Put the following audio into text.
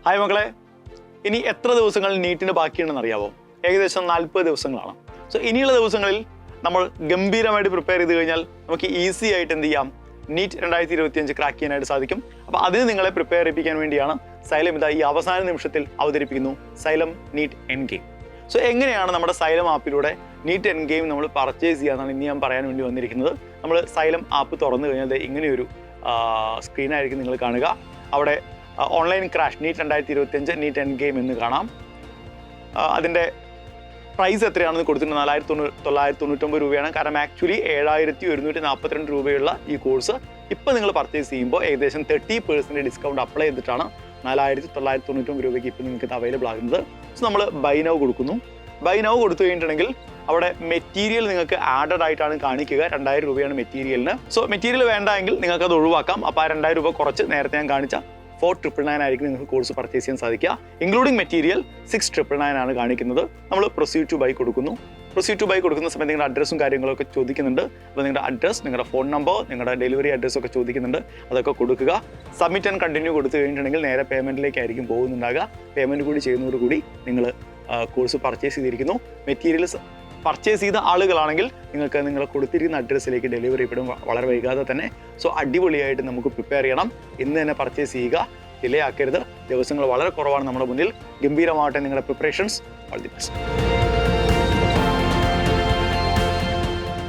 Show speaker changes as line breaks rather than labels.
Hi മക്കളെ, ഇനി എത്ര ദിവസങ്ങൾ നീറ്റിന് ബാക്കിയുണ്ടെന്ന് അറിയാവോ? ഏകദേശം 40 ദിവസങ്ങളാണ്. സോ ഇനിയുള്ള ദിവസങ്ങളിൽ നമ്മൾ ഗംഭീരമായിട്ട് പ്രിപ്പയർ ചെയ്ത് കഴിഞ്ഞാൽ നമുക്ക് ഈസി ആയിട്ട് എന്ത് ചെയ്യാം, നീറ്റ് 2025 ക്രാക്ക് ചെയ്യാനായിട്ട് സാധിക്കും. അപ്പോൾ അതിന് നിങ്ങളെ പ്രിപ്പയർ ചെയ്യിപ്പിക്കാൻ വേണ്ടിയാണ് സൈലം ഇതാ ഈ അവസാന നിമിഷത്തിൽ അവതരിപ്പിക്കുന്നു Xylem NEET end game. So എങ്ങനെയാണ് നമ്മുടെ സൈലം ആപ്പിലൂടെ നീറ്റ് എൻഡ് ഗെയിം നമ്മൾ പർച്ചേസ് ചെയ്യാന്നാണ് ഇനി ഞാൻ പറയാൻ വേണ്ടി വന്നിരിക്കുന്നത്. നമ്മൾ സൈലം ആപ്പ് തുറന്നു കഴിഞ്ഞാൽ ഇങ്ങനെയൊരു സ്ക്രീനായിരിക്കും നിങ്ങൾ കാണുക. അവിടെ online crash NEET 2025 NEET end game എന്ന് കാണാം. അതിൻ്റെ പ്രൈസ് എത്രയാണെന്ന് കൊടുത്തിട്ടുണ്ട് 4,999 രൂപയാണ്. കാരണം ആക്ച്വലി 7,142 രൂപയുള്ള ഈ കോഴ്സ് ഇപ്പോൾ നിങ്ങൾ പർച്ചേസ് ചെയ്യുമ്പോൾ ഏകദേശം 30% ഡിസ്കൗണ്ട് അപ്ലൈ ചെയ്തിട്ടാണ് 4,999 രൂപയ്ക്ക് ഇപ്പോൾ നിങ്ങൾക്ക് അവൈലബിൾ ആകുന്നത്. സോ നമ്മൾ ബൈ നൗ കൊടുക്കുന്നു. ബൈ നൗ കൊടുത്തു കഴിഞ്ഞിട്ടുണ്ടെങ്കിൽ അവിടെ മെറ്റീരിയൽ നിങ്ങൾക്ക് ആഡഡ് ആയിട്ടാണ് കാണിക്കുക. 2,000 രൂപയാണ് മെറ്റീരിയലിന്. സോ മെറ്റീരിയൽ വേണ്ട എങ്കിൽ നിങ്ങൾക്ക് അത് ഒഴിവാക്കാം. അപ്പോൾ ആ 2,000 രൂപ കുറച്ച് നേരത്തെ ഞാൻ കാണിച്ച 4,999 ആയിരിക്കും നിങ്ങൾക്ക് കോഴ്സ് പർച്ചേസ് ചെയ്യാൻ സാധിക്കുക. ഇൻക്ലൂഡിംഗ് മെറ്റീരിയൽ 6,999 ആണ് കാണിക്കുന്നത്. നമ്മൾ പ്രൊസീഡ് ടു ബൈ കൊടുക്കുന്നു. പ്രൊസീഡ് ടു ബൈ കൊടുക്കുന്ന സമയത്ത് നിങ്ങളുടെ അഡ്രസ്സും കാര്യങ്ങളൊക്കെ ചോദിക്കുന്നുണ്ട്. അപ്പോൾ നിങ്ങളുടെ അഡ്രസ്സ്, നിങ്ങളുടെ ഫോൺ നമ്പർ, നിങ്ങളുടെ ഡെലിവറി അഡ്രസ്സൊക്കെ ചോദിക്കുന്നുണ്ട്. അതൊക്കെ കൊടുക്കുക. സബ്മിറ്റ് ആൻഡ് കണ്ടിന്യൂ കൊടുത്തു കഴിഞ്ഞിട്ടുണ്ടെങ്കിൽ നേരെ പേയ്മെൻറ്റിലേക്കായിരിക്കും പോകുന്നുണ്ടാകുക. പേയ്മെൻറ്റ് കൂടി ചെയ്യുന്നതോടുകൂടി നിങ്ങൾ കോഴ്സ് പർച്ചേസ് ചെയ്തിരിക്കുന്നു. മെറ്റീരിയൽസ് പർച്ചേസ് ചെയ്ത ആളുകളാണെങ്കിൽ നിങ്ങൾക്ക് നിങ്ങൾ കൊടുത്തിരിക്കുന്ന അഡ്രസ്സിലേക്ക് ഡെലിവറി ചെയ്യപ്പെടും വളരെ വൈകാതെ തന്നെ. സോ അടിപൊളിയായിട്ട് നമുക്ക് പ്രിപ്പയർ ചെയ്യണം. ഇന്ന് തന്നെ പർച്ചേസ് ചെയ്യുക, ഡിലേ ആക്കരുത്. ദിവസങ്ങൾ വളരെ കുറവാണ് നമ്മുടെ മുന്നിൽ. ഗംഭീരമാവട്ടെ നിങ്ങളുടെ പ്രിപ്പറേഷൻസ്. All the best.